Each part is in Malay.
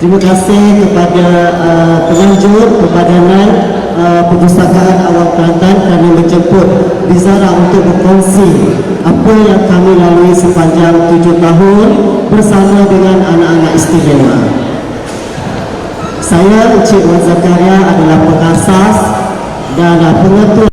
Terima kasih kepada penganjur Perbadangan Perpustakaan Awam Kelantan kerana menjemput Bizara untuk berkongsi apa yang kami lalui sepanjang 7 tahun bersama dengan anak-anak istimewa. Saya Encik Wan Zakaria adalah pengasas dan pengetua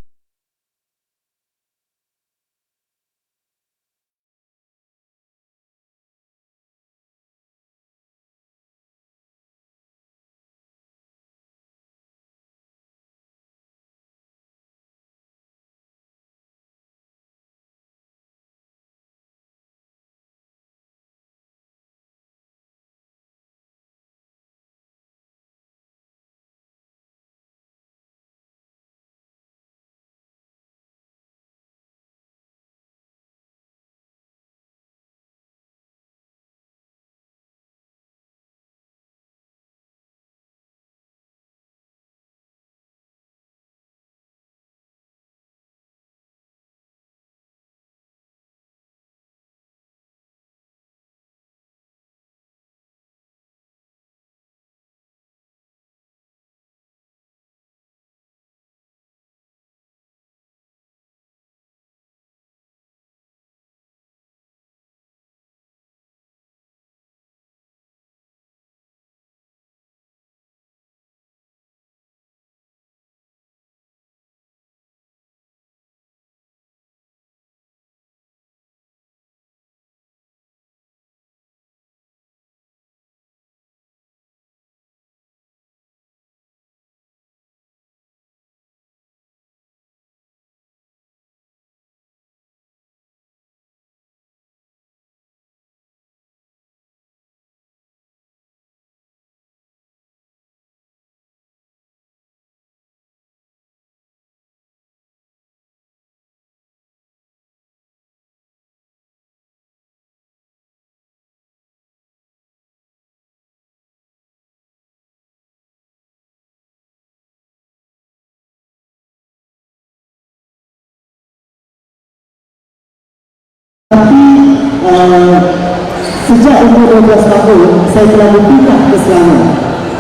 sejak umur 12 tahun saya telah berpindah ke Selangor.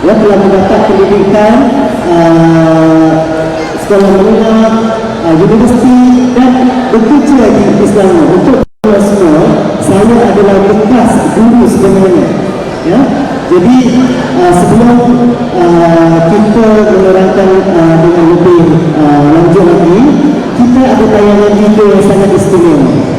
Ya, telah mendapat pendidikan sekolah menengah, universiti dan bekerja di Selangor. Untuk semua, saya adalah bekas guru sebenarnya. Ya, jadi sebelum kita menerangkan dengan lebih lanjut lagi, kita ada tayangan video yang sangat istimewa.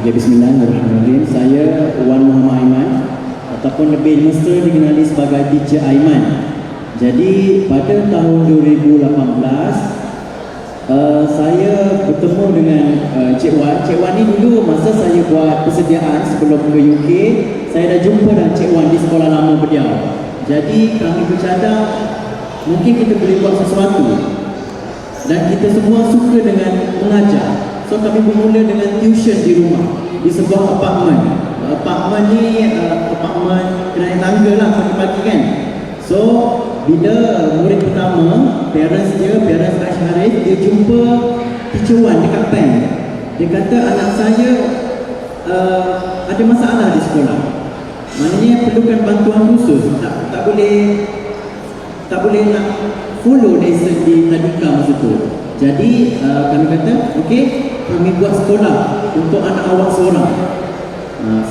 Okay, bismillahirrahmanirrahim. Saya Wan Muhammad Aiman ataupun lebih mesra dikenali sebagai Teacher Aiman. Jadi pada tahun 2018 saya bertemu dengan Cik Wan. Cik Wan ni dulu masa saya buat persediaan sebelum ke UK, saya dah jumpa dengan Cik Wan di sekolah lama beliau. Jadi kami bercadang mungkin kita boleh buat sesuatu, dan kita semua suka dengan mengajar. So kami bermula dengan tuition di rumah, di sebuah apartmen. Apartmen ni apartmen kena tangga lah pagi-pagi kan. So bila murid pertama, parents Aish Harith, dia jumpa Teacher Wan dekat bank. Dia kata anak saya ada masalah di sekolah, maknanya perlukan bantuan khusus, tak boleh nak follow lesson di tadika masa tu. Jadi kami kata okey, kami buat sekolah untuk anak awak seorang.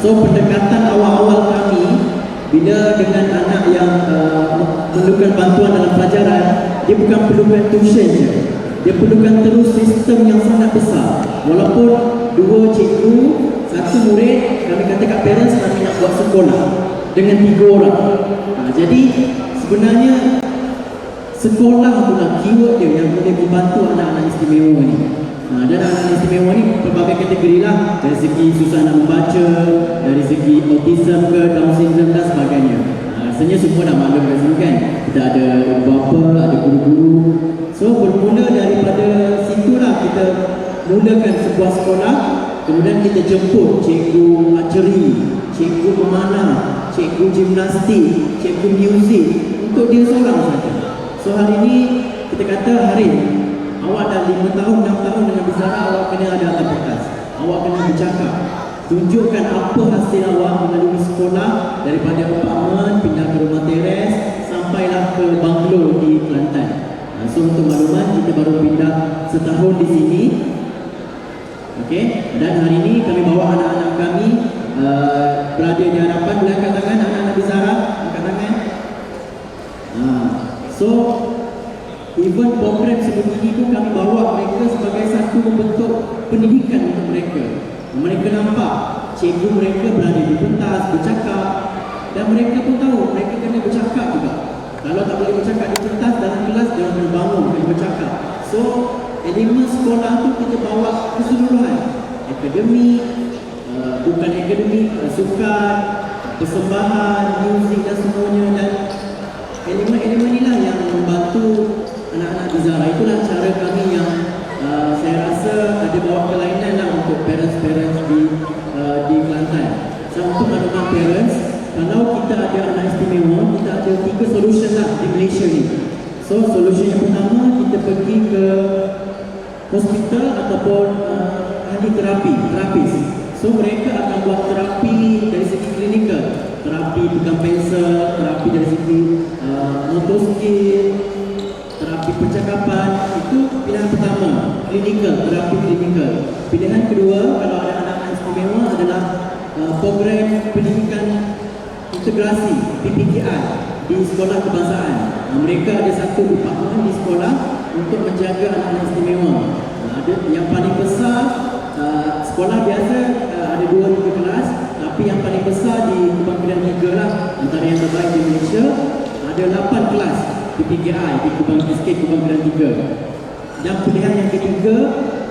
So pendekatan awal-awal kami bila dengan anak yang memerlukan bantuan dalam pelajaran, dia bukan perlukan tuition je, dia perlukan terus sistem yang sangat besar. Walaupun 2 cikgu, 1 murid, kami kata kat parents kami nak buat sekolah dengan 3 orang. Jadi sebenarnya sekolah itulah keyword dia yang boleh membantu anak-anak istimewa ni. Dan anak-anak istimewa ni berbagai kategori lah, dari segi susah nak membaca, dari segi autism ke, Down syndrome dan sebagainya. Rasanya semua dah maklum kat sini kan. Kita ada bapa, ada guru-guru. So bermula daripada situlah kita mulakan sebuah sekolah. Kemudian kita jemput cikgu archery, cikgu memanah, cikgu gimnastik, cikgu muzik untuk dia seorang saja. So hari ini kita kata, Harith, awak dah 5 tahun, 6 tahun dengan Bizara, awak kena ada atas kertas. Awak kena bercakap. Tunjukkan apa hasil awak melalui sekolah, daripada apartmen, pindah ke rumah teres, sampailah ke banglo di Kelantan. So untuk makluman, kita baru pindah setahun di sini. Okey, dan hari ini kami bawa anak-anak kami berada di hadapan. Boleh angkat tangan anak-anak Bizara, angkat tangan. So event program seperti ini pun kami bawa mereka sebagai satu bentuk pendidikan untuk mereka. Mereka nampak cikgu mereka berada di pentas bercakap, dan mereka pun tahu mereka kena bercakap juga. Kalau tak boleh bercakap di pentas, dalam kelas jangan terbangun kena bercakap. So elemen sekolah tu kita bawa keseluruhan, akademik, bukan akademik, sukan, persembahan, muzik dan semuanya. Dan elemen-elemen inilah yang membantu anak-anak Bizara. Itulah cara kami yang saya rasa ada bawa kelainan lah untuk parents-parents di Kelantan. So untuk makluman parents, kalau kita ada anak istimewa, kita ada 3 solution lah di Malaysia ni. So solution yang pertama, kita pergi ke hospital ataupun ahli terapis. So mereka akan buat terapi dari segi klinikal, terapi pegang pensel, terapi dari segi motor skill, terapi percakapan. Itu pilihan pertama, klinikal, terapi klinikal. Pilihan kedua, kalau ada anak-anak istimewa, adalah program pendidikan integrasi PPKI di sekolah kebangsaan. Mereka ada satu departmen di sekolah untuk menjaga anak-anak istimewa. Ada yang paling besar, sekolah biasa ada 2-3 kelas, tapi yang paling besar di Kubang Kedah 3 lah, antara yang terbaik di Malaysia. Ada 8 kelas PPKI di Kubang Escape Kubang Kedah 3. Dan pilihan yang ketiga,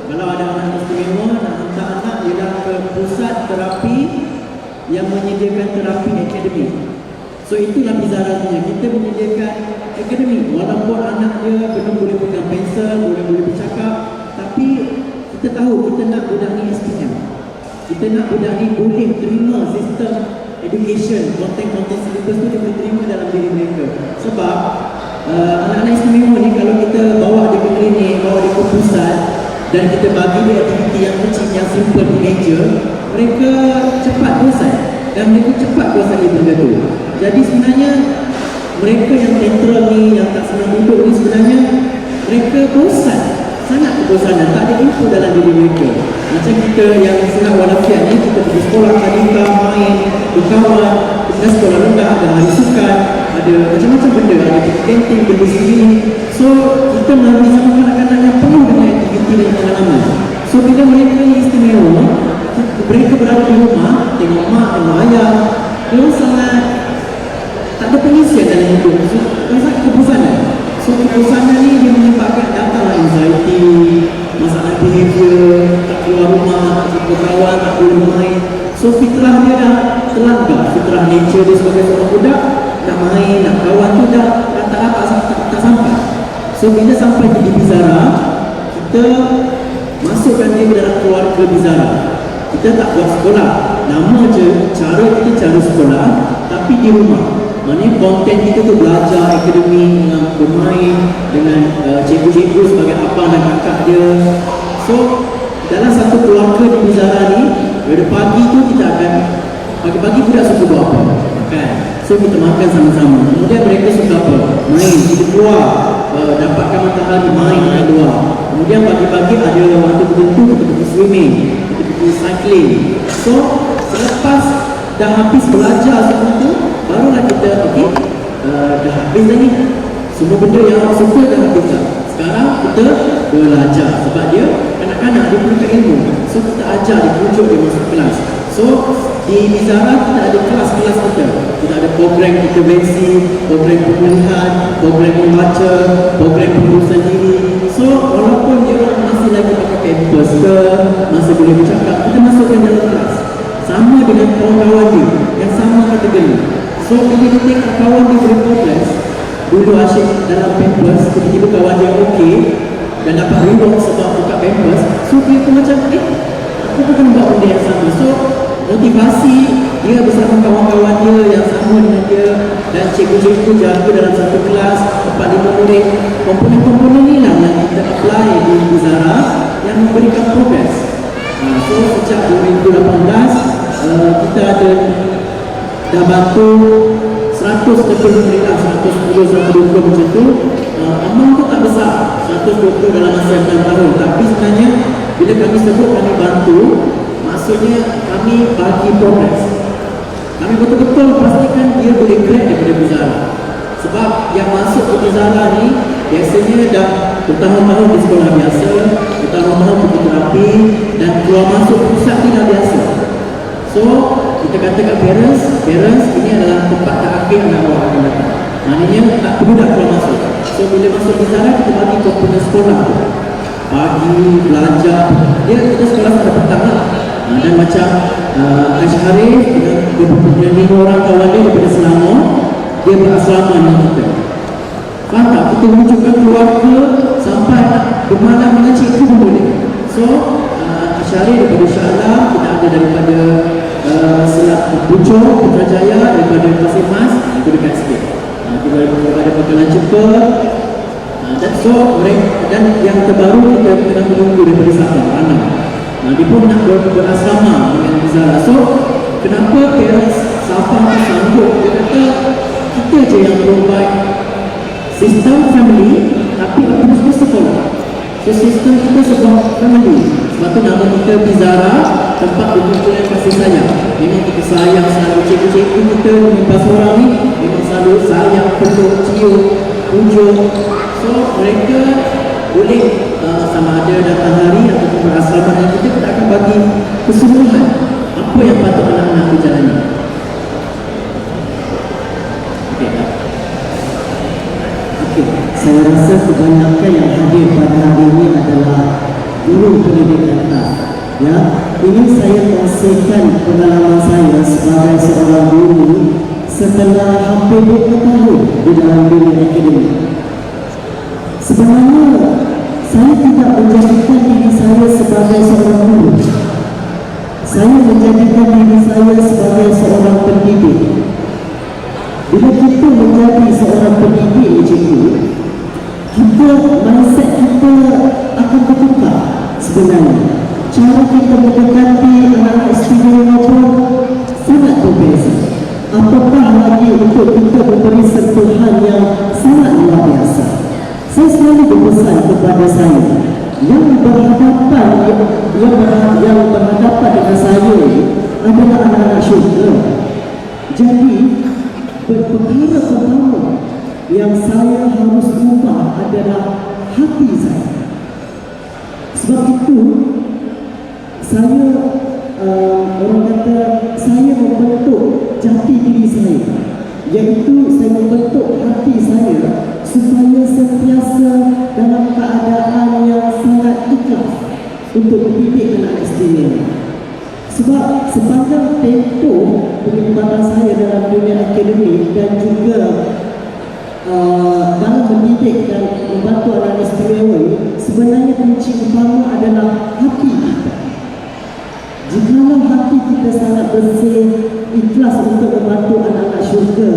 kalau ada anak istimewa, nak hantar anak ialah ke pusat terapi yang menyediakan terapi akademik. So itulah Bizara punya, kita menyediakan akademik. Walaupun anak dia belum boleh pegang pensel, boleh bercakap, tapi kita tahu kita nak budak ni SPM. Kita nak budak ni boleh terima sistem education, konten-konten syllabus tu dia boleh terima dalam diri mereka. Sebab anak-anak istimewa ni kalau kita bawa dia ke klinik, bawa dia ke pusat, dan kita bagi dia aktiviti yang kecil, yang simple di meja, mereka cepat bosan dan mereka cepat kuasai benda tu. Jadi sebenarnya mereka yang tantrum ni, yang tak senang duduk ni, sebenarnya mereka bosan, sangat kebosanan, tak ada info dalam diri mereka. Macam kita yang sihat walafiat ni, kita pergi sekolah, tadika, main, berkawan, kita sekolah rendah, ada hari sukan, ada macam-macam benda, ada kantin, benda sendiri. So kita melalui sama kanak-kanak yang penuh dengan aktiviti dan pengalaman. So bila mereka ni istimewa, mereka berada di rumah, tengok mak, tengok ayah, dia sangat tak ada pengisian dalam hidup. So, rasa kebosanan. So, kebosanan ni dia menyebabkan datanglah anxiety, masalah behavior, tak keluar rumah, tak jumpa kawan, tak boleh main. So, fitrah dia dah terlanggar. Fitrah nature dia sebagai seorang budak, nak main, nak kawan tu dah tak dapat, tak sampai. So, bila sampai di Bizara, kita masukkan dia ke dalam keluarga Bizara. Kita tak buat sekolah, nama je, cara kita cara sekolah, tapi di rumah. Maknanya konten kita tu belajar akademik, dengan bermain dengan cikgu-cikgu sebagai abang dan kakak dia. So dalam satu keluarga di Bizara ni, pada pagi tu kita akan pagi-pagi budak suka buat apa? Makan. So kita makan sama-sama. Kemudian mereka suka apa? Main. Kita keluar, dapatkan matahari, main kat luar. Kemudian pagi-pagi ada waktu tertentu kita pergi swimming, kita pergi cycling. So selepas dah habis belajar semua tu, barulah kita dah habis dah ni. Semua benda yang awak suka dah habis dah. Sekarang kita belajar. Sebab dia kanak-kanak dia perlukan ilmu. So kita ajar dia, pujuk dia masuk kelas. So di Bizara kita ada kelas-kelas kita. Kita ada program intervensi, program pemulihan, program membaca, program pengurusan diri. So walaupun dia orang masih lagi pakai campus ke, masih boleh bercakap, kita masukkan dalam kelas. Sama dengan kawan-kawan dia yang sama kategori. So bila dia tengok kawan dia boleh progress, dulu asyik dalam campus, tiba-tiba kawan dia okey dan dapat reward sebab buka campus. So dia pun macam aku pun kena buat benda yang sama. So motivasi dia bersama kawan-kawan dia yang sama dengan dia, dan cikgu-cikgu jaga dalam satu kelas 4-5 murid. Komponen-komponen ni lah yang kita apply di Bizara yang memberikan progress. So sejak 2018 kita ada dah bantu 100 lebih murid lah, 110, 120 macam tu. Amount tu tak besar, 120 dalam masa 6 tahun. Tapi sebenarnya bila kami sebut kami bantu, maksudnya kami bagi progress. Kami betul-betul pastikan dia boleh grad daripada Bizara. Sebab yang masuk ke Bizara ni biasanya dah bertahun-tahun di sekolah biasa, bertahun-tahun pergi terapi, dan keluar masuk pusat ni dah biasa. So kita kata kat parents ini adalah tempat terakhir anak awak akan datang. Maknanya tak perlu dah keluar masuk. So bila masuk Bizara kita bagi komponen sekolah tu. Pagi, belajar, kita sekolah sampai petang lah. Dan macam Asyharif dengan 5 orang kawan dia daripada Selangor, dia berasrama dengan kita. Faham tak? Kita wujudkan keluarga sampai bermalam dengan cikgu pun boleh. So Asyharif daripada Shah Alam, kita ada daripada Selat Pucuk, Putrajaya, daripada Pasir Mas, itu dekat sikit. Kita ada Pekalan Cepat. Dan so dan yang terbaru kita tengah menunggu daripada Sabah, Anam. Dia pun nak berasrama dengan Bizara. So kenapa parents Sabah tu sanggup? Dia kata kita je yang provide sistem family, tapi apa sekolah. So sistem kita sebuah family. Sebab tu nama kita Bizara, tempat berkumpulan kasih sayang. Memang kita sayang selalu cikgu-cikgu kita, lepas orang ni memang selalu sayang, peluk, cium, pujuk. So mereka boleh sama ada datang hari ataupun berasrama dengan kita akan bagi keseluruhan apa yang patut anak-anak tu jalani. Okey, saya rasa kebanyakan yang hadir pada hari ini adalah guru pendidikan atas. Ya, ini saya kongsikan pengalaman saya sebagai seorang guru setelah hampir 20 tahun di dalam dunia akademik. Sebenarnya saya tidak menjadikan diri saya sebagai seorang guru. Saya menjadikan diri saya sebagai seorang pendidik. Bila kita menjadi seorang pendidik cikgu, kita mindset kita akan bertukar sebenarnya. Cara kita mendekati anak-anak istimewa pun sangat berbeza. Apakah lagi untuk kita memberi sentuhan yang sangat luar biasa. Saya selalu berpesan kepada saya yang berhadapan dengan saya adalah anak-anak syurga. Jadi perkara pertama yang saya harus ubah adalah hati saya. Sebab itu saya kata saya membentuk jati diri saya, iaitu saya membentuk hati saya supaya sentiasa dalam keadaan yang sangat ikhlas untuk mendidik anak istimewa. Sebab sepanjang tempoh perkhidmatan saya dalam dunia akademik dan juga dalam mendidik dan membantu anak istimewa, sebenarnya kunci utama adalah hati kita. Jikalau hati kita sangat bersih, ikhlas untuk membantu anak-anak syurga,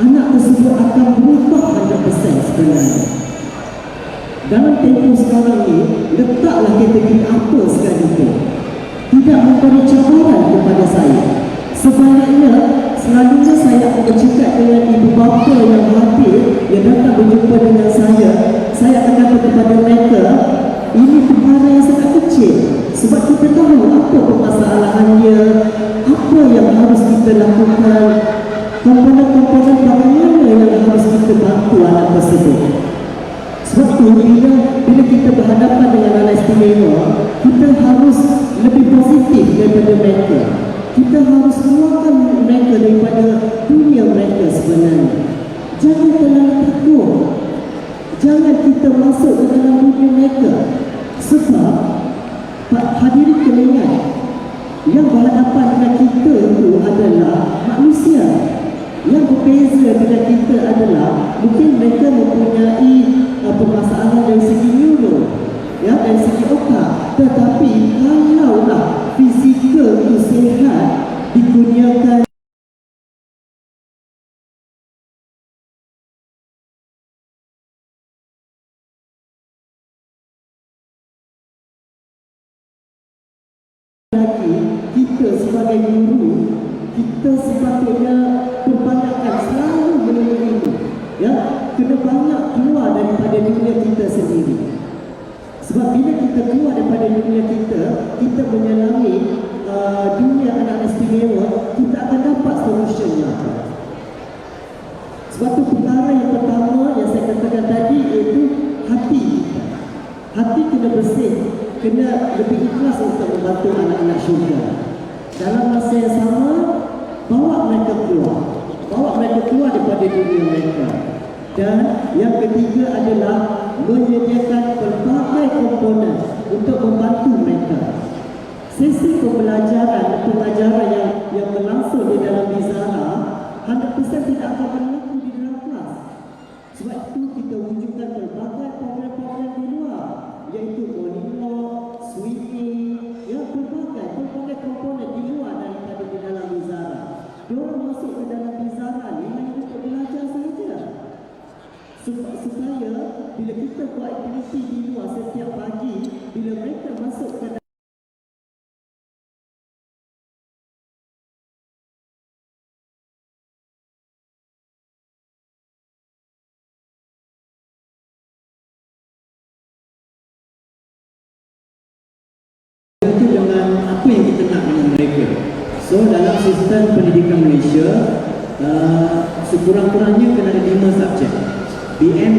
anak tersebut akan berubah 100% sebenarnya. Dalam tempoh sekarang ni, letaklah kategori apa sekalipun tidak memberi cabaran kepada saya. Sebaliknya, selalunya saya akan bercakap dengan ibu bapa yang hadir yang datang berjumpa dengan saya. Saya akan kata kepada mereka, ini perkara yang sangat kecil, sebab kita tahu apa permasalahannya, apa yang harus kita lakukan, komponen-komponen bagaimana yang harus kita bantu anak tersebut. Sebab tu bila kita berhadapan dengan anak istimewa, kita harus lebih positif daripada mereka. Kita harus keluarkan mereka daripada dunia mereka sebenarnya. Jangan terlalu takut, jangan kita masuk ke dalam dunia mereka. Sebab hadirin kena ingat, yang berhadapan dengan kita itu adalah manusia. Yang berbeza dengan kita adalah mungkin mereka mempunyai permasalahan dari segi neuro, ya, dari segi otak. Tetapi kalaulah fizikal itu sihat, dikurniakan lagi, kita sebagai guru, kita sepatutnya berbanyakkan selalu menuntut ilmu, ya, kena banyak keluar daripada dunia kita sendiri. Sebab bila kita keluar daripada dunia kita, kita menyelami dunia anak istimewa, kita akan dapat solusinya. Sebab tu perkara yang pertama yang saya katakan tadi iaitu hati kita. Hati kena bersih, kena lebih ikhlas untuk membantu anak-anak syurga. Dalam masa yang sama, bawa mereka keluar daripada dunia mereka. Dan yang ketiga adalah menyediakan pelbagai komponen untuk membantu mereka. Sesi pengajaran yang berlangsung di dalam Bizara 100% tidak akan berlaku di dalam kelas. Sebab itu kita wujudkan pelbagai program-program di luar, iaitu monolog, sweeping, ya, pelbagai komponen di luar daripada di dalam Bizara. Diorang masuk ke dalam Bizara ni hanya untuk belajar sahaja. Supaya bila kita buat aktiviti di luar setiap pagi, bila mereka masuk ke dalam itu dengan apa yang kita nak dengan mereka. So dalam sistem pendidikan Malaysia, sekurang-kurangnya kena ada 5 subjek. BM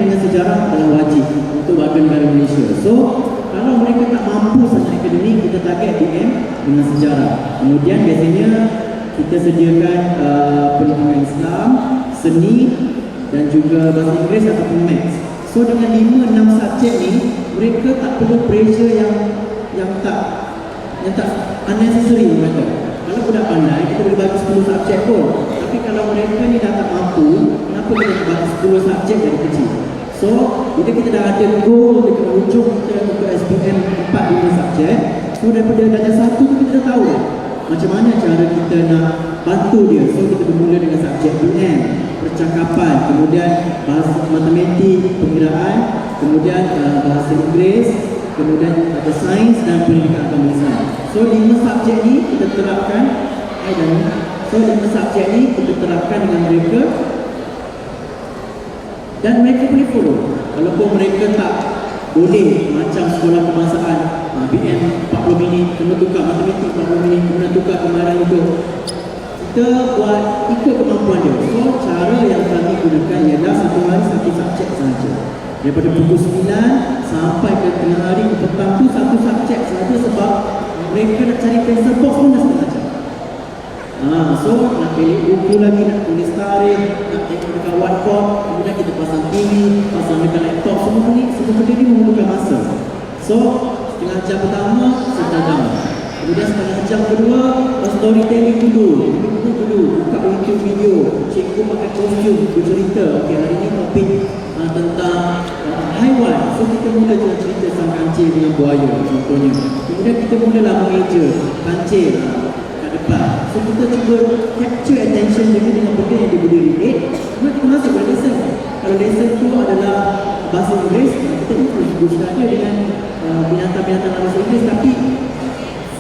dengan sejarah adalah wajib untuk warga negara Malaysia. So kalau mereka tak mampu sangat akademik, kita target BM dengan sejarah. Kemudian biasanya kita sediakan pendidikan Islam, seni dan juga bahasa Inggeris ataupun Maths. So dengan 5-6 subjek ni, mereka tak perlu pressure yang tak unnecessary mereka. Kalau budak pandai, kita boleh bagi 10 subjek pun. Tapi kalau mereka ni dah tak mampu, kenapa kita nak bagi 10 subjek dari kecil? So, bila kita dah ada goal dekat hujung kita untuk SPM 4-5 subjek, so daripada darjah 1 tu kita dah tahu macam mana cara kita nak bantu dia. So, kita bermula dengan subjek BM, percakapan, kemudian bahasa matematik, pengiraan, kemudian bahasa Inggeris, kemudian ada sains dan pendidikan agama Islam. So 5 subjek ni kita terapkan dengan mereka dan mereka boleh follow. Walaupun mereka tak boleh macam sekolah kebangsaan, BM 40 minit, kena tukar matematik 40 minit, kena tukar kemahiran untuk kita buat ikut kemampuan dia. So cara yang kami gunakan ialah 1 hari 1 subjek sahaja. Daripada pukul 9 sampai ke tengah hari ke petang tu 1 subjek sahaja, sebab mereka nak cari pencil box pun dah setengah jam. So nak pilih buku lagi, nak tulis tarikh, nak tengok dekat whiteboard, kemudian kita pasang TV, pasang dekat laptop, semua benda ni memerlukan masa. So setengah jam pertama, setengah jam. Kemudian setengah jam kedua, storytelling dulu, buka YouTube video, cikgu pakai kostum, bercerita, okey hari ni topik tentang haiwan. So kita mula dengan cerita sang kancil dengan buaya contohnya. Kemudian kita mulalah mengeja kancil kat depan. So kita cuba capture attention dia dengan benda yang dia boleh relate. Kemudian kita masuk pada lesson. Kalau lesson tu adalah bahasa Inggeris, kita introduce dia dengan binatang-binatang bahasa Inggeris, tapi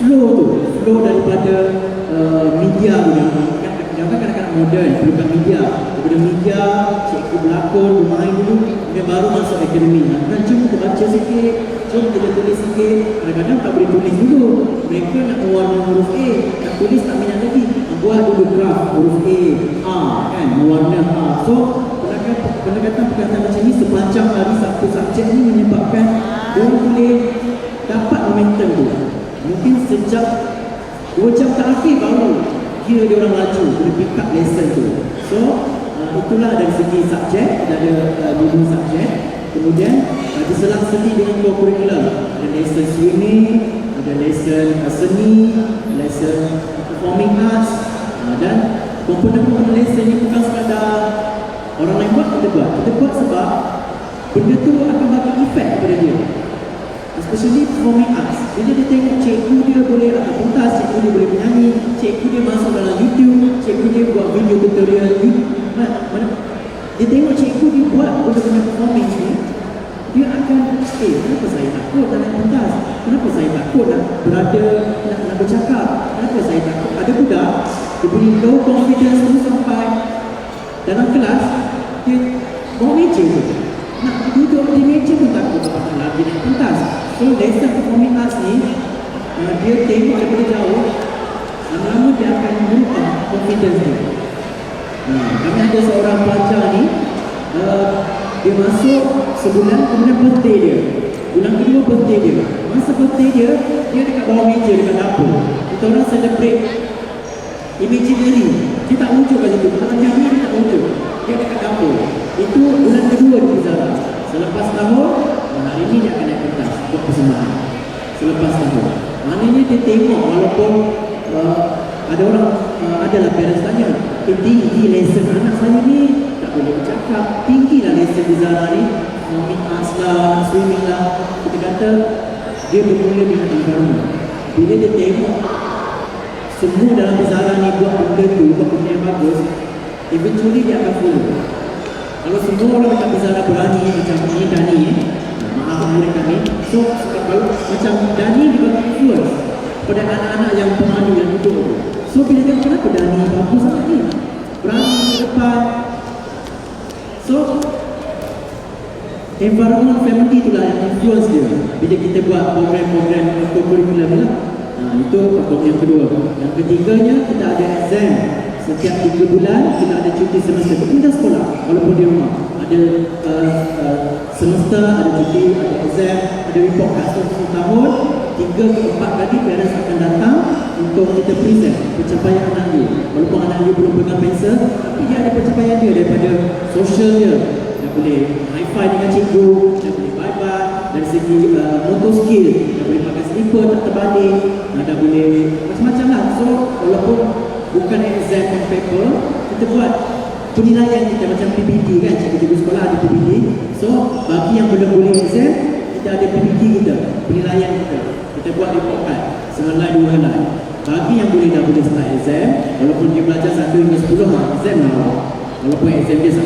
flow daripada media punya. Kadang-kadang moden, bukan media. Daripada media, cikgu berlakon, bermain dulu, kemudian baru masuk akademik. Kan cuma kita baca sikit, cuma kita tulis sikit. Kadang-kadang tak boleh tulis dulu. Mereka nak mewarna huruf A, nak tulis tak minat lagi. Buat dulu graf, huruf A, kan, mewarna A. So, pendekatan macam ni sepanjang hari satu subjek ni menyebabkan dia boleh dapat momentum tu. Mungkin sejak 2 jam terakhir baru kira dia orang laju, boleh pick up lesson tu. So, itulah dari segi subjek, ada 2 subjek. Kemudian, diselang-seli dengan co-curricular. Ada lesson swimming, ada lesson seni, lesson performing arts, dan komponen-komponen lesson ni bukan sekadar orang lain buat, kita buat sebab benda tu akan bagi efek kepada dia. Especially performing arts. Bila dia tengok cikgu dia boleh atas pentas, cikgu dia boleh menyanyi, cikgu dia masuk dalam YouTube, cikgu dia buat video tutorial YouTube. Dia tengok cikgu dia buat benda-benda performing ni, dia akan, kenapa saya takut nak naik pentas? Kenapa saya takut nak berada, nak bercakap? Kenapa saya takut? Ada budak, dia punya low confidence tu sampai dalam kelas, dia bawa meja tu. Nak duduk di meja pun takut apakah lagi naik pentas. So lesson performing arts ni, dia tengok daripada jauh, lama-lama dia akan merubah confidence dia. Kami ada seorang pelajar ni, dia masuk sebulan, kemudian birthday dia. Bulan kedua birthday dia. Masa birthday dia, dia dekat bawah meja, dekat dapur. Kita orang celebrate imaginary. Dia tak muncul kat situ. Kalau dia tak muncul. Dia dekat dapur. Itu bulan kedua di Zara. Selepas tahun, hari ini dia akan naik pentas buat persembahan. Selepas tahun. Maknanya dia tengok walaupun ada orang, adalah parents tanya, tinggi lesson anak saya ni, tak boleh bercakap, tinggilah lesson di Zara ni, performing arts lah, swimming lah. Kita kata, dia bermula dengan environment. Bila dia tengok semua dalam Zara ni buat benda tu, buat benda yang bagus, eventually dia akan follow. Kalau semua orang dekat Zara berani macam ni, Dani maaf murid kami, so kalau macam Dani dia bagi influence pada anak-anak yang pemandu yang duduk tu. So bila tengok kenapa Dani bagus sangat ni, berani ke depan. So environment family itulah yang influence dia bila kita buat program-program co-curricular ni lah. Itu program yang kedua. Yang ketiganya, kita ada exam. Setiap 3 bulan kita ada cuti semester. Kita sekolah walaupun di rumah. Ada semester, ada cuti, ada exam, ada report card. So tahun 3 ke 4 kali parents akan datang untuk kita present pencapaian anak dia. Walaupun anak dia belum pegang pensel, tapi dia ada pencapaian dia daripada social dia. Dia boleh high five dengan cikgu, dia boleh bye-bye. Dari segi motor skill, dia boleh pakai slipper tak terbalik, dia boleh macam-macam lah. So walaupun bukan exam on paper, kita buat penilaian kita macam PPT kan, cikgu-cikgu sekolah ada PPT. So bagi yang belum boleh exam, kita ada PPT kita, penilaian kita. Kita buat report card, sehelai 2 helai. Bagi yang boleh dah boleh start exam, walaupun dia belajar 1 hingga 10 exam lah. Walaupun exam dia 1,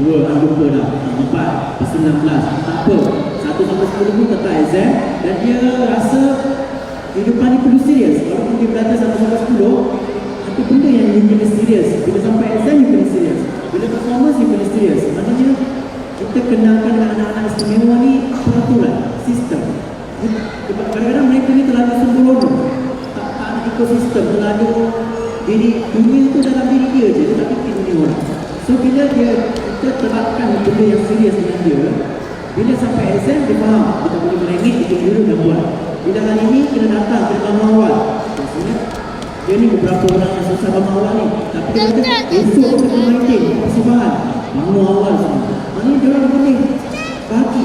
2, lupa dah, 4, lepas 16, tak apa. 1 sampai 10 pun tetap exam, dan dia rasa kehidupan ni perlu serius. Walaupun dia belajar 1 sampai 10, itu benda yang you kena serius. Bila sampai exam, you kena serius. Bila performance, you kena serius. Maknanya, kita kenalkan dengan anak-anak istimewa ni peraturan, sistem. Kadang-kadang mereka ni terlalu sembrono, tak ada ekosistem, terlalu diri dunia tu dalam diri dia je, dia tak fikir dunia orang. So bila kita terapkan benda yang serius dengan dia, Bila sampai exam, dia faham. Dia tak boleh merengek, dia dulu dah buat. Bila hari ini, kena datang, kena bangun awal. Maksudnya, dia ni beberapa orang yang susah bangun awal ni. Tapi dia kata, esok kena maintain, persembahan. Bangun awal semua. Maknanya dia orang boleh bagi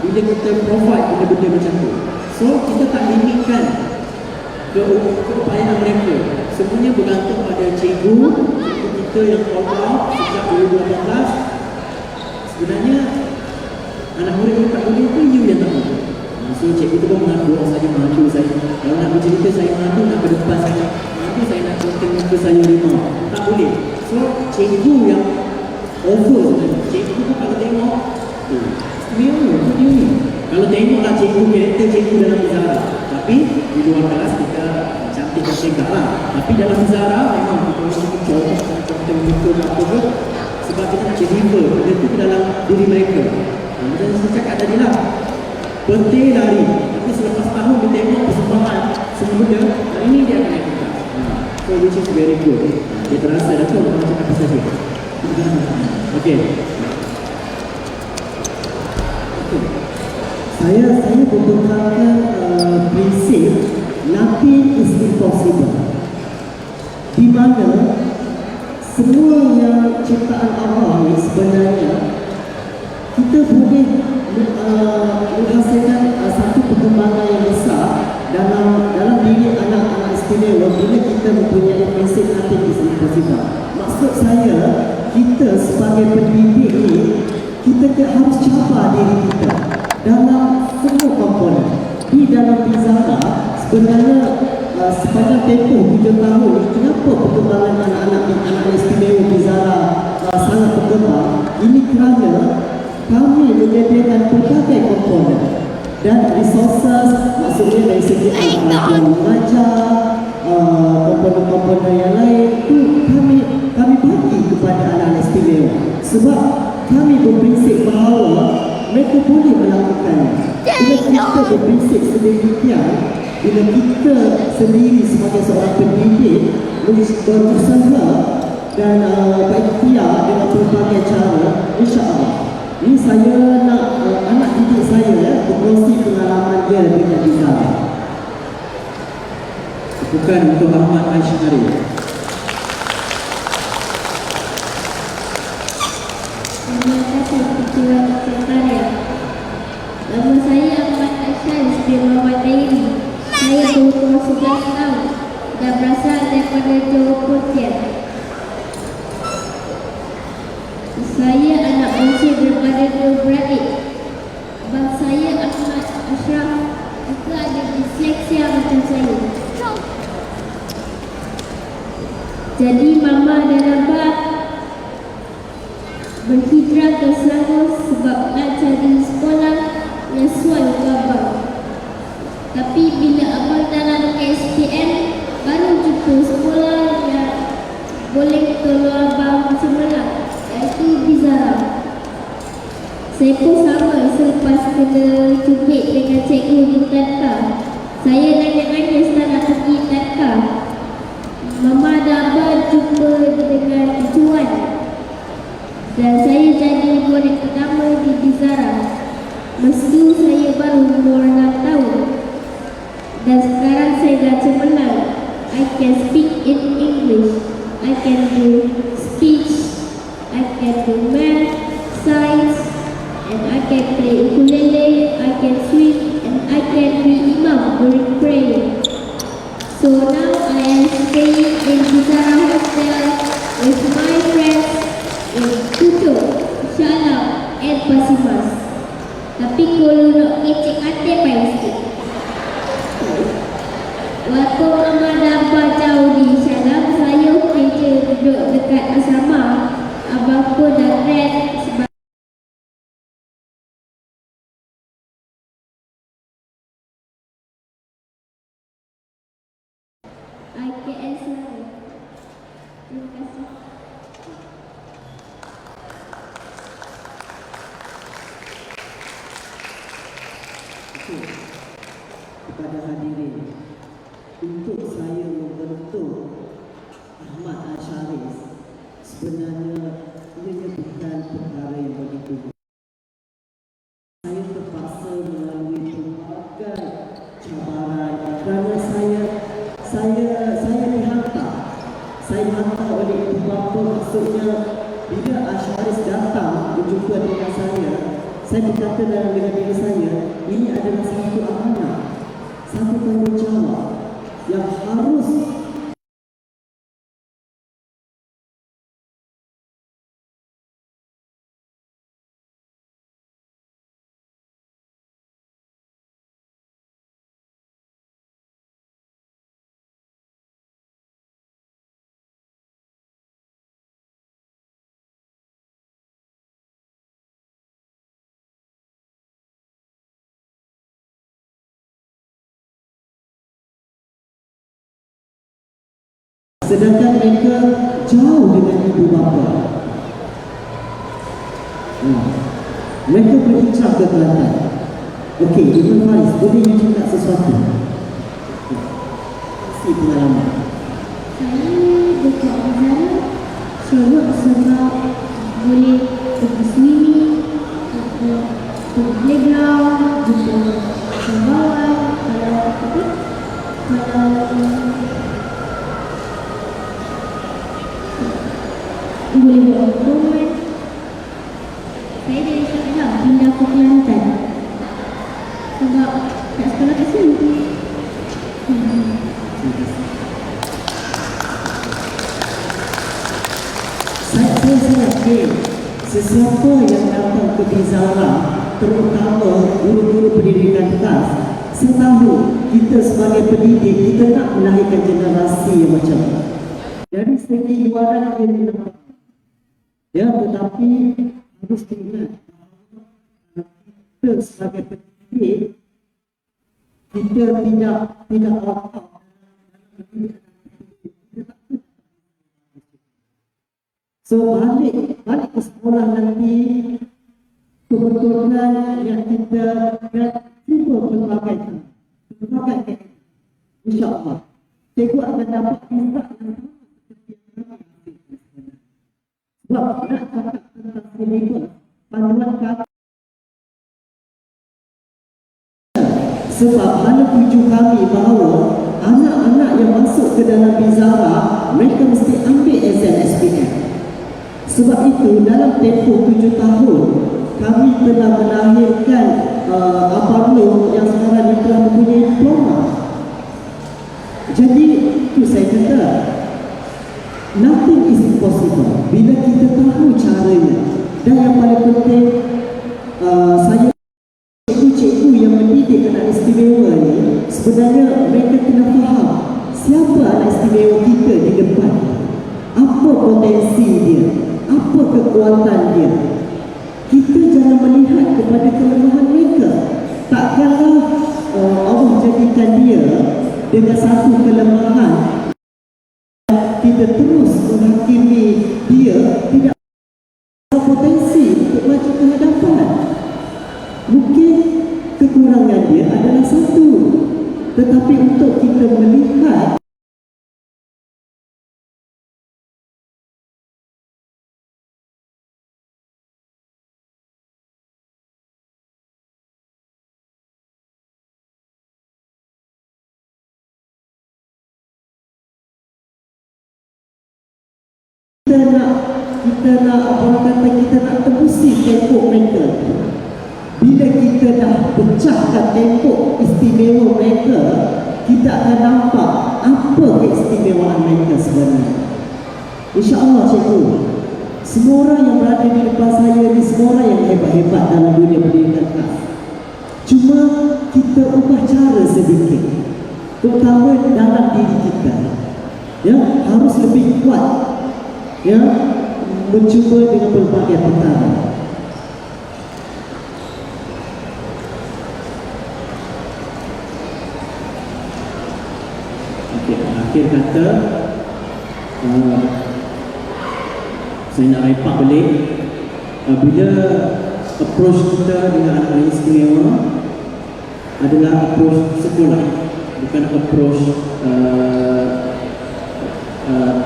bila kita provide benda-benda macam tu. So, kita tak limitkan keupayaan mereka. Semuanya bergantung pada cikgu kita yang all out sejak 2018. Sebenarnya anak murid yang tak boleh tu you yang tak boleh. So cikgu tu pun mengaku saja mengadu saya. Kalau nak bercerita saya mengadu, nak ke depan saya mengadu, saya nak contoh muka saya rimau. Tak boleh. So cikgu yang over sebenarnya. Cikgu tu kalau tengok istimewa tu dia ni. Kalau tengoklah cikgu, karakter cikgu dalam Izara. Tapi di luar kelas kita cantik dan tegak lah. Tapi dalam Izara memang kita contoh muka apa pun. Sebab kita nak deliver benda tu ke dalam diri mereka. Macam saya cakap tadi lah, penting lari. Tapi selepas tahun dia tengok persembahan semua benda, hari ni dia akan ikut. So which is very good. Dia terasa dah tahu orang cakap apa saja. Okay. Saya berbekalkan prinsip nothing is impossible, di mana semua yang ciptaan Allah ni sebenarnya kita boleh menghasilkan satu perkembangan yang besar dalam diri anak-anak istimewa bila kita mempunyai prinsip nothing is impossible. Maksud saya, kita sebagai pendidik ni, kita harus cabar diri kita dalam semua komponen. Di dalam Izara sebenarnya sepanjang tempoh 3 tahun, kenapa perkembangan anak-anak istimewa Izara sangat berkembang? Ini kerana kami menyediakan pelbagai komponen dan resources, maksudnya dari segi alat mengajar, komponen-komponen yang lain itu kami bagi kepada anak-anak istimewa. Sebab kami berprinsip bahawa mereka boleh melakukannya. Bila kita berprinsip sedemikian, bila kita sendiri sebagai seorang pendidik berusaha dan berikhtiar dengan pelbagai cara, insya-Allah. Ini saya nak anak didik saya berkongsi pengalaman dia dengan Izara. Bukan untuk Ahmad Aisyari. Terima kasih Ketua Sekretariat. Nama saya Ahmad Aisyari bin Muhammad Dairi. Saya berumur 11 tahun dan berasal daripada Johor Pontian. Saya anak bungsu daripada 2 beradik. Abang saya Ahmad Ashraf juga ada disleksia macam saya. Jadi mama dan abang berhijrah ke Selangor sebab nak cari sekolah yang sesuai untuk abang. Tapi bila abang dalam SPM, baru jumpa sekolah yang boleh tolong abang sebelah, iaitu Izara. Saya pun sama selepas kena cubit dengan cikgu di Tadka. Saya nanya-nanya setelah nak pergi Tadka. Mama dan abang jumpa dengan tuan dan saya jadi murid pertama di Izara. Masa itu saya baru umur 6 tahun dan sekarang saya dah cemerlang. I can speak in English, I can do speech, I can do math, science, and I can play ukulele, I can swim, and I can be imam during prayer. So now I am staying in Izara Hostel with my friends in Pucuk, Shalam, and Pasimas. Tapi kalau nak kecek hati payah sikit. Waktu mama dan abang jauh di Shalam, saya kerja duduk dekat asrama. Abang pun dah rent sebab IKS Selangor. Terima kasih. Kepada hadirin, untuk saya membentuk Ahmad Aisyari sebenarnya ianya bukan perkara yang begitu. kata dengan diri saya, ini adalah satu amanah, satu tanggungjawab yang harus sedangkan mereka jauh dengan ibu bapa. Mereka berhijrah ke Kelantan. Okey, Ibn Faiz, boleh you cakap sesuatu? Si pengalaman. Saya dekat Azhar seronok sebab boleh pergi swimming, pergi playground, jumpa kawan, boleh buat performance. Saya dari Shah pindah ke Kelantan sebab nak sekolah kat sini. Saya yakin sesiapa yang datang ke Bizara, terutama guru-guru pendidikan khas, saya tahu kita sebagai pendidik, kita nak melahirkan generasi yang macam ni. Dari segi luaran dia nampak, ya, tetapi harus diingat kita sebagai pendidik, kita tidak otak. So balik ke sekolah nanti, kebetulan yang kita cuba pelbagai insya-Allah cikgu akan dapat feedback sebab nak cakap tentang silibus panduan kata. Sebab mana tuju kami bahawa anak-anak yang masuk ke dalam Bizara, mereka mesti ambil exam SPM. Sebab itu dalam tempoh 7 tahun kami telah melahirkan Abang yang sekarang dia telah mempunyai diploma. Jadi itu saya kata, nothing is impossible bila kita tahu caranya. Dan yang paling penting, saya cikgu-cikgu yang mendidik anak istimewa ni, sebenarnya mereka kena faham siapa anak istimewa kita di depan, apa potensi dia, apa kekuatan dia. Kita jangan melihat kepada kelemahan mereka. Takkanlah Allah jadikan dia dengan satu kelemahan, kita terus menghakimi dia tidak ada potensi untuk maju ke hadapan. Mungkin kekurangan dia adalah satu, tetapi untuk kita melihat kita nak tembusi tembok mereka. Bila kita dah pecahkan tembok istimewa mereka, kita akan nampak apa keistimewaan mereka sebenarnya. InsyaAllah cikgu, semua orang yang berada di depan saya ni, semua orang yang hebat-hebat dalam dunia pendidikan kelas. Cuma kita ubah cara sedikit, terutama dalam diri kita, ya, harus lebih kuat, ya, mencuba dengan pelbagai perkara. Okey, akhir kata, saya nak repak balik. Bila approach kita dengan anak istimewa adalah approach sekolah, bukan approach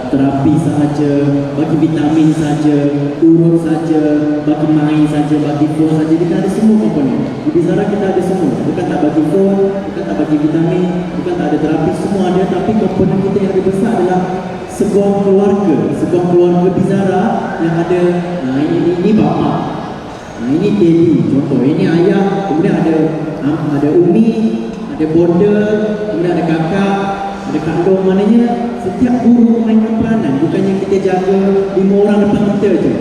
terapi sahaja, bagi vitamin saja, urut saja, bagi main saja, bagi phone saja. Kita ada semua komponen. Di Bizara kita ada semua. Bukan tak bagi phone, bukan tak bagi vitamin, bukan tak ada terapi, semua ada. Tapi komponen kita yang lebih besar adalah sebuah keluarga Bizara yang ada, ini bapa, Ini Teddy contoh, ini ayah, kemudian ada Umi, ada bonda, kemudian ada kakak, ada kak Dong. Maknanya setiap guru memainkan peranan, bukannya kita jaga 5 orang depan kita je.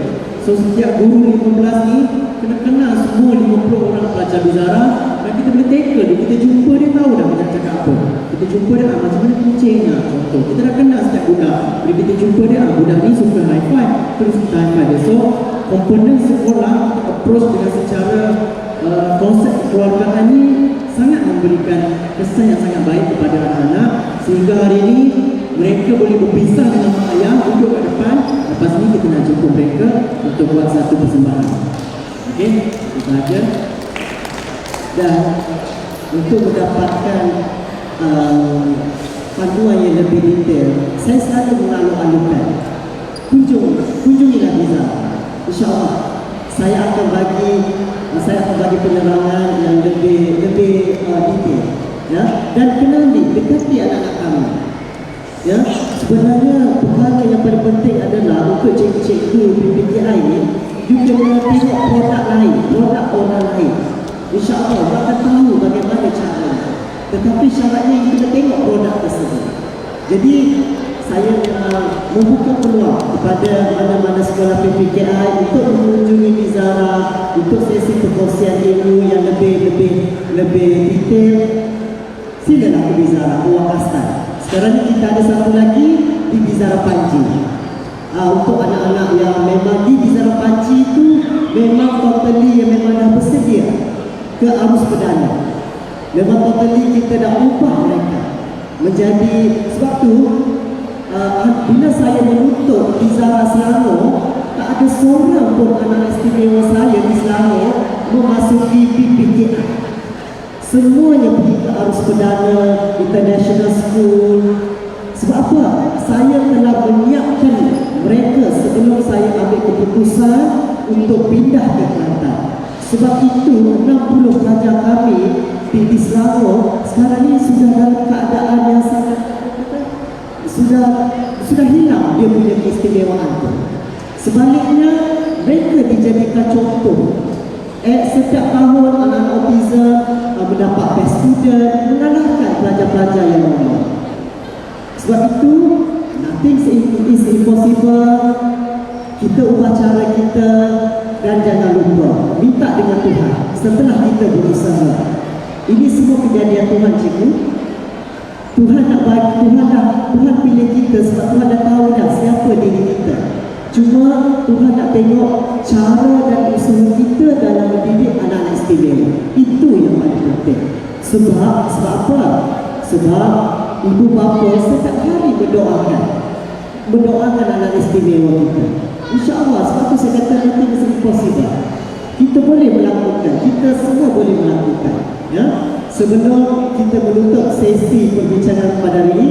So setiap guru 15 ni kena kenal semua 50 orang pelajar Bizara, dan kita boleh tackle dia, kita jumpa dia tahu dah kita cakap apa. Kita jumpa dia macam mana kucingnya contoh. Kita dah kenal setiap budak. Bila kita jumpa dia, budak ni suka high five, terus kita high five dia. So komponen sekolah approach dengan secara konsep kekeluargaan ni sangat memberikan kesan yang sangat baik kepada anak-anak, sehingga hari ini mereka boleh berpisah dengan mak ayah, duduk kat depan. Lepas ni kita nak jumpa mereka untuk buat satu persembahan. Okey, itu sahaja. Dan untuk mendapatkan panduan yang lebih detail, saya selalu mengalu-alukan kunjungilah Bizara. InsyaAllah saya akan bagi penerangan yang lebih detail, ya. Dan kenali, dekati anak-anak kami, ya. Sebenarnya perkara yang paling penting adalah untuk cikgu-cikgu PPKI ni juga tengok produk lain, produk orang lain. InsyaAllah mereka akan tahu bagaimana cara. Tetapi syaratnya yang kita tengok produk tersebut. Jadi saya membuka peluang kepada mana-mana sekolah PPKI untuk mengunjungi Bizara untuk sesi perkongsian ilmu yang lebih detail. Silalah ke Bizara, ke Wakastan. Sekarang ni kita ada satu lagi di Bizara Panci. Untuk anak-anak yang memang di Bizara Panci itu memang totally yang memang dah bersedia ke arus perdana. Memang totally kita dah ubah mereka menjadi, sebab tu bila saya menutup Bizara Selangor, tak ada seorang pun anak istimewa saya di Selangor memasuki PPKI. Semuanya pergi ke arus perdana, international school. Sebab apa? Saya telah menyiapkan mereka sebelum saya ambil keputusan untuk pindah ke Kelantan. Sebab itu 60 pelajar kami di Selangor sekarang ini sudah dalam keadaan yang sangat sudah hilang dia punya keistimewaan itu. Sebaliknya mereka dijadikan contoh. Setiap tahun anak-anak autism mendapat best student, mengalahkan pelajar-pelajar yang lain. Sebab itu nothing is impossible. Kita ubah cara kita dan jangan lupa minta dengan Tuhan setelah kita berusaha. Ini semua kejadian Tuhan, cikgu. Tuhan pilih kita sebab Tuhan dah tahu dah siapa diri kita. Cuma Tuhan nak tengok cara dan usaha kita dalam mendidik anak-anak istimewa. Itu yang paling penting. Sebab apa? Sebab ibu bapa setiap hari mendoakan anak istimewa kita. InsyaAllah, sebab tu saya kata nanti mesti possible. Kita boleh melakukan, kita semua boleh melakukan, ya. Sebelum kita menutup sesi perbincangan pada hari ini,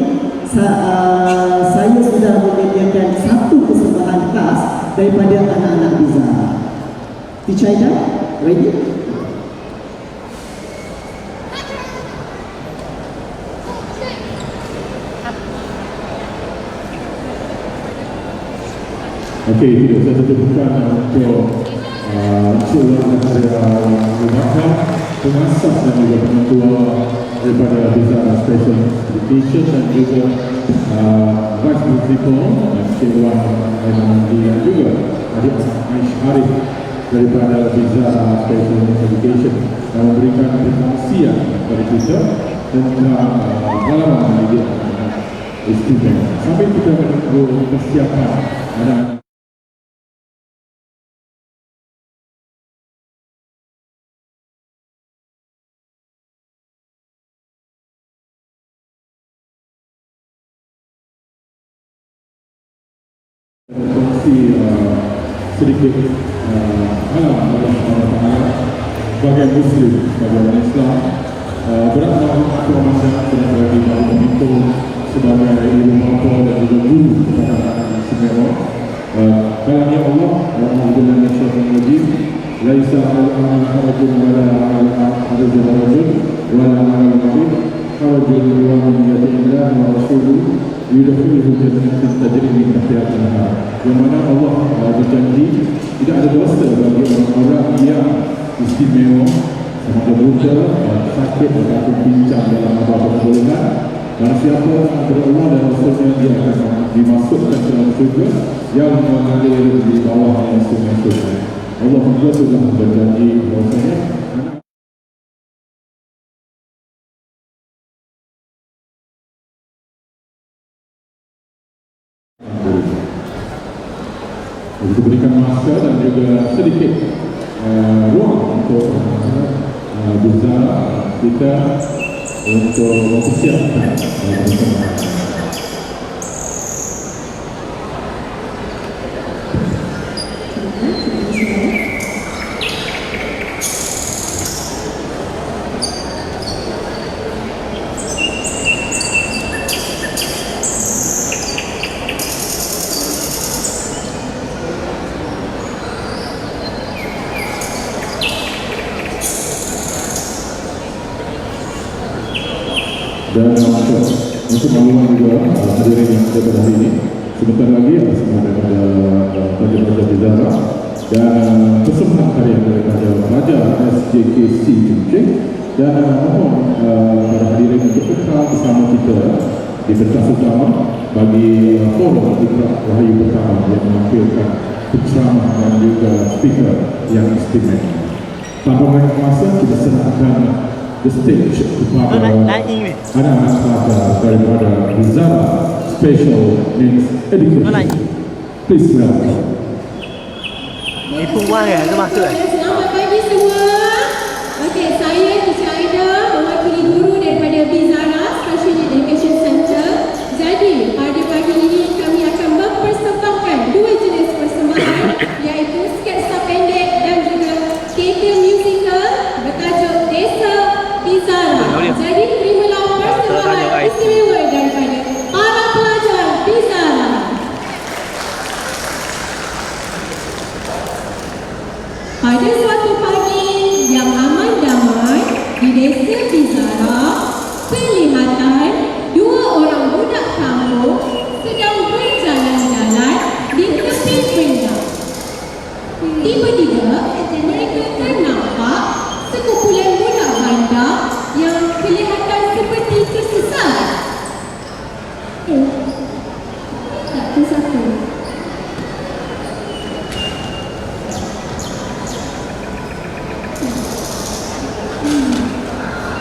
saya sudah menyediakan satu persembahan khas daripada anak-anak Bizara. Teacher Aida, ready? Okey, itu saya tunjukkan untuk seorang antara pemakai, pengasas dan juga pengetua daripada Bizara Special Education dan juga Vice Principal dan Ketua Aimandi dan juga adik Aish Arif daripada Bizara Special Education yang memberikan perkongsian kepada kita tentang pengalaman mendidik anak istimewa. Sambil kita menunggu persiapan anak-anak kongsi sedikit pengalaman dalam pengalaman sebagai Muslim, sebagai orang Islam, berat aku memandang dengan bagi para pemimpin sebagai ibu bapa dan juga guru kepada anak-anak istimewa. Kalam ya Allah, alhamdulillah nasyaitan rajim, laisa al-amal harajun wala al-harajun harajun wala al-marid harajun wa min yatillah wa rasuluh yudkhiluhu jannatin tajri min tahtiha al-anhar. Yang mana Allah berjanji tidak ada dosa bagi orang-orang yang istimewa, sama ada buta, sakit ataupun pincang dalam apa-apa golongan. Dan siapa antara Allah dan Rasulnya, dia akan dimasukkan ke dalam surga yang mengalir di bawahnya sungai-sungai. Allah juga sudah berjanji bahwasanya begitu berikan masa dan juga sedikit ruang untuk Bizara kita untuk mempersiapkan bersama. Dan untuk makluman juga hadirin yang ada pada hari ini, sebentar lagi semua daripada Raja-Raja Bizara dan persembahan karya daripada Raja SJKC Jumceng, dan mohon para hadirin untuk kekal bersama kita di pentas utama bagi forum Iqra Wahyu pertama yang menampilkan penceramah dan juga speaker yang istimewa. Tanpa banyak masa, kita serahkan the stage kepada anak-anak pelajar daripada Bizara Special Needs Education. Please welcome. Selamat pagi semua. Okey, saya Teacher Aida mewakili guru daripada Bizara Special Needs Education Center. Jadi, pada pagi ini kami akan mempersembahkan dua jenis persembahan, iaitu sketsa pendek dan juga teater musical bertajuk Desa Bizara. Jadi, terimalah persembahan istimewa daripada para pelajar Bizara. Pada suatu pagi yang aman damai di Desa Bizara, kelihatan dua orang budak kampung sedang berjalan-jalan di tepi bendang. Tiba-tiba, mereka ternampak sekumpulan budak bandar yang kelihatan seperti tersesat. Tak tersatu.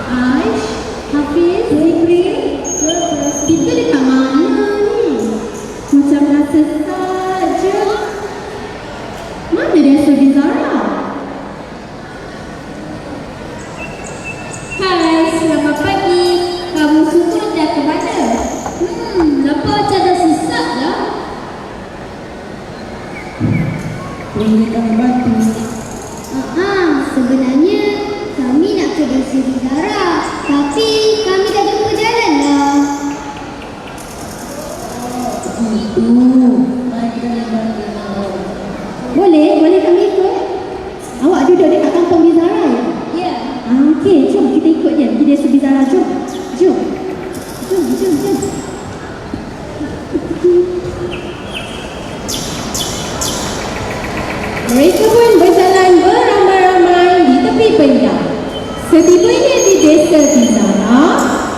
Aish, Hafiz, Zikri, kita dekat mana ni? Macam rasa saja. Mana Desa Bizara? Hai, selamat pagi. Kamu semua dah ke mana? Nampak macam dah sesak lah. Boleh kami bantu? Sebenarnya kami nak ke Desa Bizara, tapi kami dah jumpa jalan lah. Boleh kami ikut? Awak duduk dekat kampung Bizara ya? Ya. Okey, jom kita ikut dia pergi Desa Bizara. Jom. Mereka pun berjalan beramai-ramai di tepi bendang. Setibanya di Desa Bizara,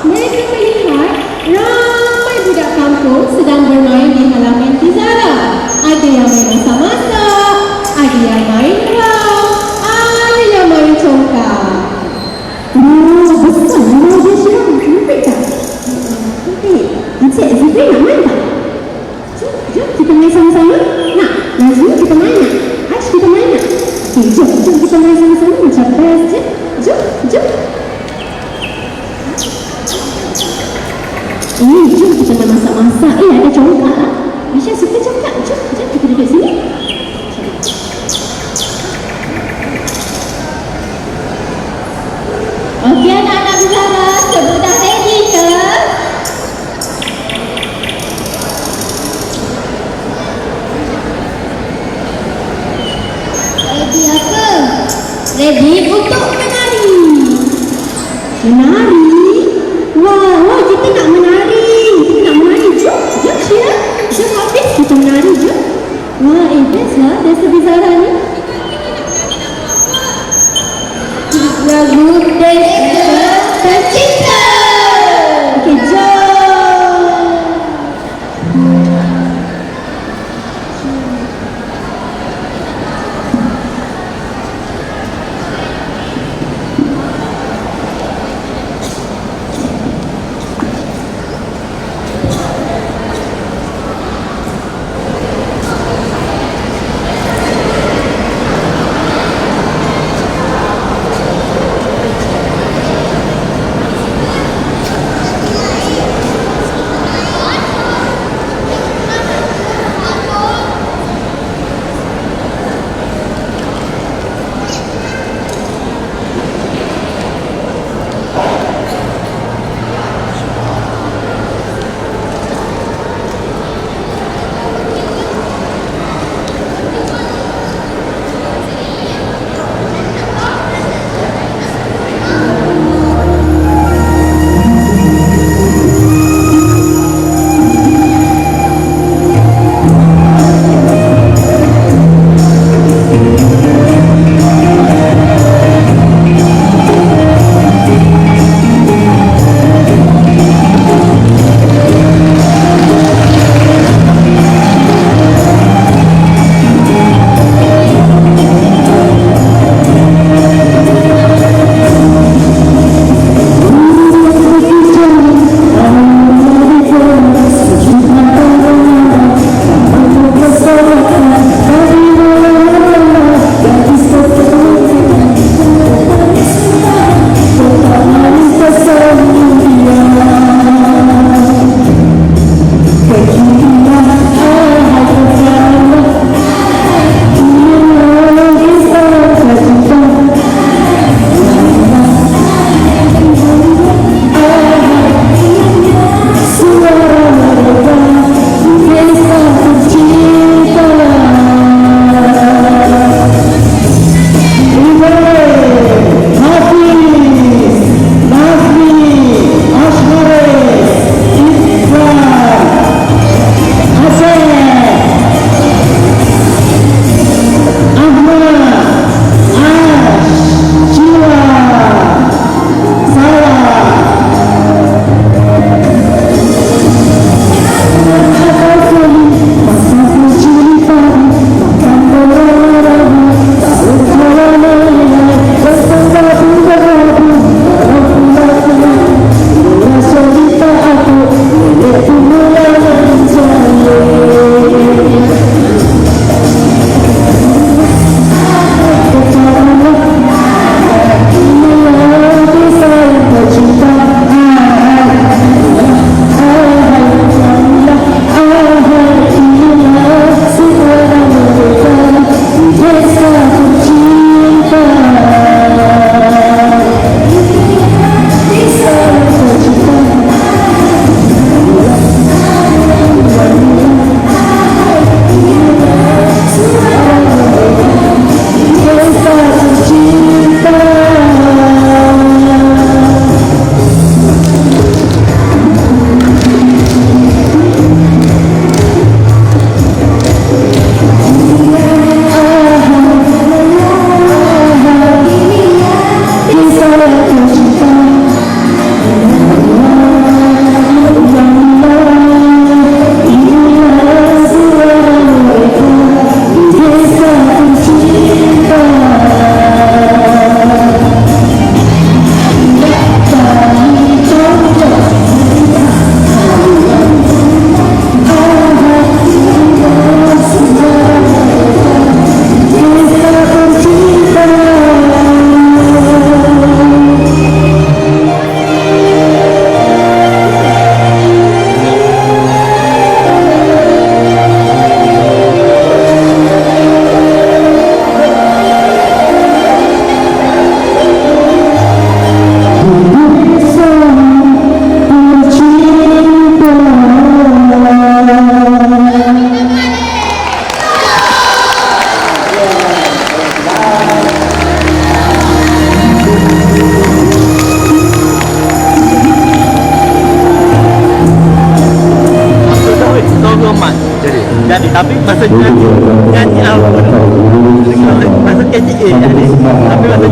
mereka melihat ramai budak kampung sedang bermain di halaman Bizara. Ada yang main masak-masak, ada yang main ram, ada yang main congkak. Besar nama dia Syirah. Nampak tak? Nampak. Encik Zikri nak main tak? Jom kita main sama-sama. Nak? Nazmi kita main nak? Aish kita main nak? Okay, jom kita main sama-sama macam best je. Jom. Jom kita main masak-masak. Ada congkak lah. Aisyah suka congkak. Jom kita duduk sini. Okey anak-anak Bizara, semua dah ready ke? Ready apa? Ready untuk menari. Menari? Wah, kita nak menari. Jom. Syah, just habis kita menari je. Wah, best lah Desa Bizara ni. Lagu Desa Tercinta. Okey, jom.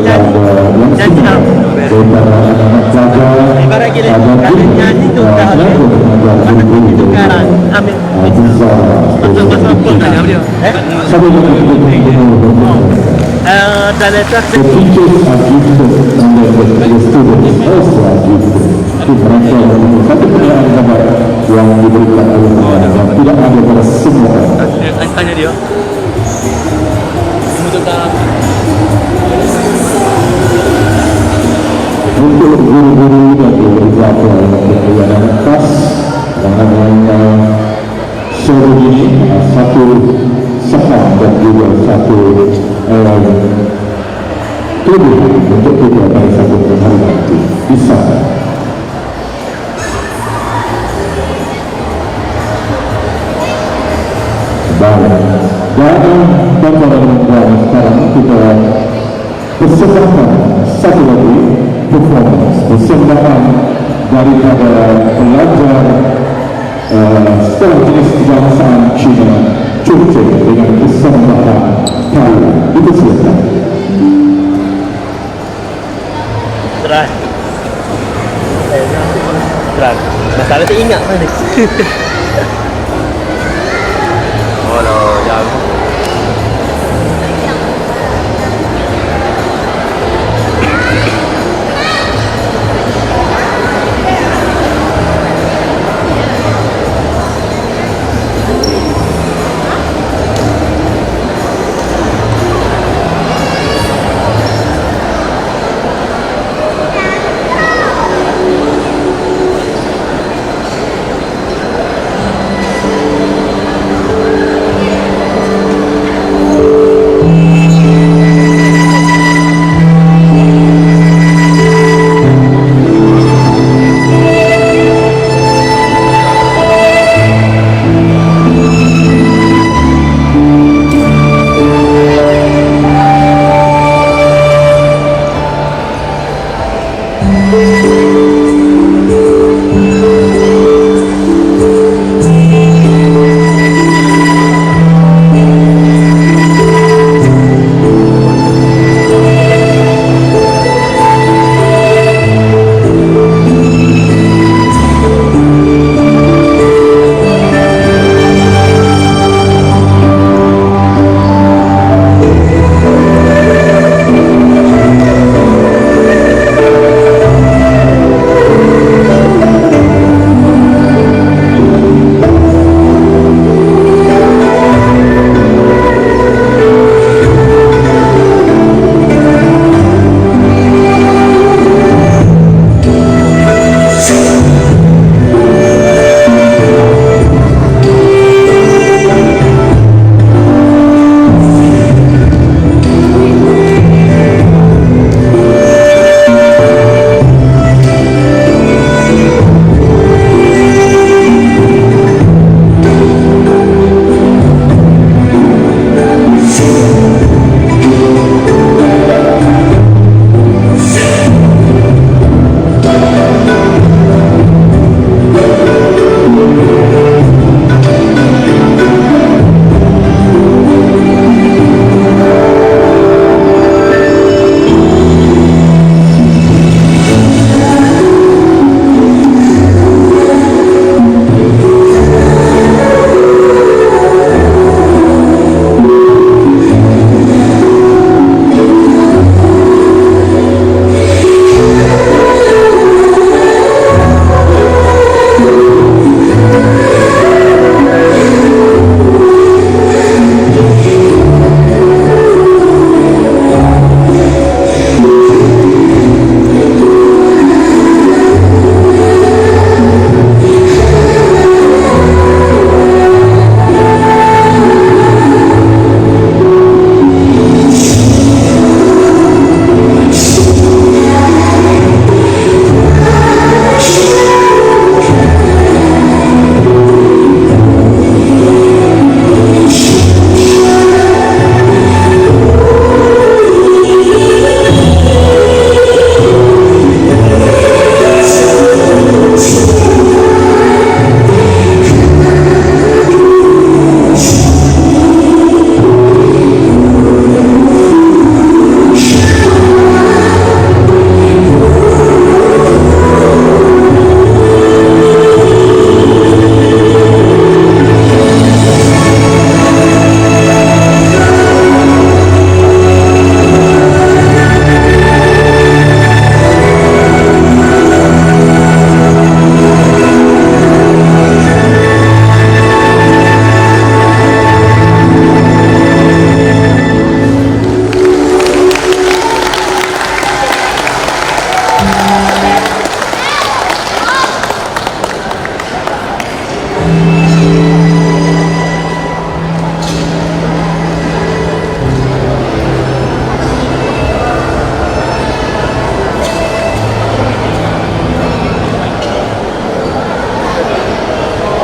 kepada yang semua daripada anak-anak pelajar Ibarat gila, ada kalau nyanyi tu dah habis. Itu sekarang ambil bisa pasal apa nak dia? satu lagi Dan letak the teachers are gifted and the students also are gifted. Itu mereka satu pilihan hebat yang diberikan oleh Tuhan yang tidak ada pada semua orang. tanya dia. Untuk dalam Untuk guru-guru dan beberapa yang khas dengan show ini satu saham dan juga satu tubuh untuk kita pada satu penghargaan itu bisa. Baik, dalam pembahasan sekarang kita persembahkan satu lagi performance persembahan daripada pelajar sekolah jenis kebangsaan Cina Chukche dengan persembahan tari. Itu silakan. terang. Terang. Masalah tak ingat mana. Oh no, jauh.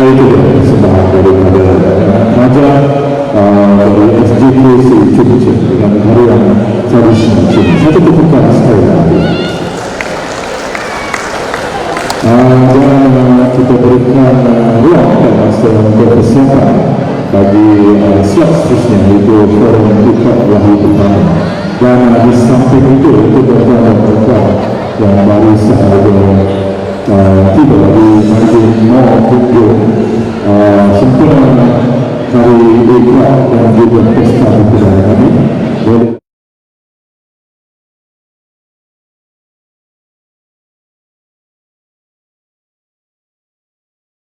itu dia persembahan daripada Raja dari SJKC Cukucik dengan harian tradisional Cina. Satu tepukan sekali lagi. Dan kita berikan ruang dan masa untuk persiapan bagi slot seterusnya, iaitu forum Tukar Wahyu pertama. Dan di samping itu tuan-tuan dan puan yang baru sahaja tiba di Majlis Mall Tunjuk sempurna hari ikrar dan juga